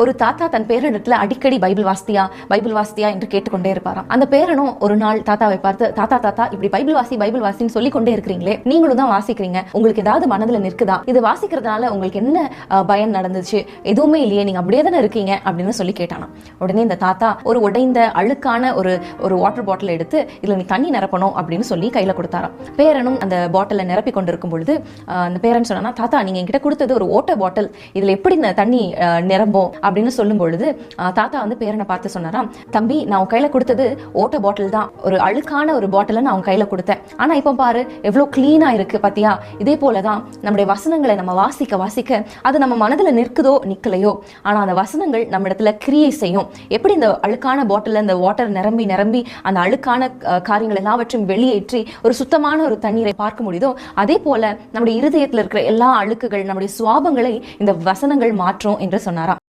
ஒரு தாத்தா தன் பேரனிடத்துல அடிக்கடி பைபிள் வாஸ்தியா என்று கேட்டுக்கொண்டே இருப்பாராம். அந்த பேரனும் ஒரு நாள் தாத்தாவை பார்த்து, தாத்தா இப்படி பைபிள் வாசின்னு சொல்லி கொண்டே இருக்கிறீங்களே, நீங்களும் தான் வாசிக்கிறீங்க, உங்களுக்கு ஏதாவது மனதுல நிற்குதா? இது வாசிக்கிறதுனால உங்களுக்கு என்ன பயன் நடந்துச்சு? எதுவுமே இல்லையே, நீங்க அப்படியே தானே இருக்கீங்க அப்படின்னு சொல்லி கேட்டானா. உடனே இந்த தாத்தா ஒரு உடைந்த அழுக்கான ஒரு வாட்டர் பாட்டில் எடுத்து, இதுல நீ தண்ணி நிரப்பணும் அப்படின்னு சொல்லி கையில கொடுத்தாராம். பேரனும் அந்த பாட்டில நிரப்பி கொண்டிருக்கும் பொழுது அந்த பேரன் சொன்னா, தாத்தா நீங்க என்கிட்ட கொடுத்தது ஒரு ஓட்ட பாட்டில், இதுல எப்படி இந்த தண்ணி நிரம்பும் அப்படின்னு சொல்லும் பொழுது தாத்தா வந்து பேரனை பார்த்து சொன்னாராம், தம்பி நான் உன் கையில கொடுத்தது ஓட்ட பாட்டில் தான், ஒரு அழுக்கான ஒரு பாட்டில நான் உன் கையில கொடுத்தேன், ஆனா இப்ப பாரு எவ்வளவு கிளீனா இருக்கு பாத்தியா? இதே போலதான் நம்முடைய வசனங்களை நம்ம வாசிக்க அது நம்ம மனதுல நிற்குதோ நிக்கலையோ, ஆனா அந்த வசனங்கள் நம்ம இடத்துல கிரியை செய்யும். எப்படி இந்த அழுக்கான பாட்டில இந்த வாட்டர் நிரம்பி அந்த அழுக்கான காரியங்கள் எல்லாவற்றையும் வெளியேற்றி ஒரு சுத்தமான ஒரு தண்ணீரை பார்க்க முடியுதோ, அதே போல நம்முடைய இருதயத்துல இருக்கிற எல்லா அழுக்குகள், நம்முடைய சுவாபங்களை இந்த வசனங்கள் மாற்றும் என்று சொன்னாராம்.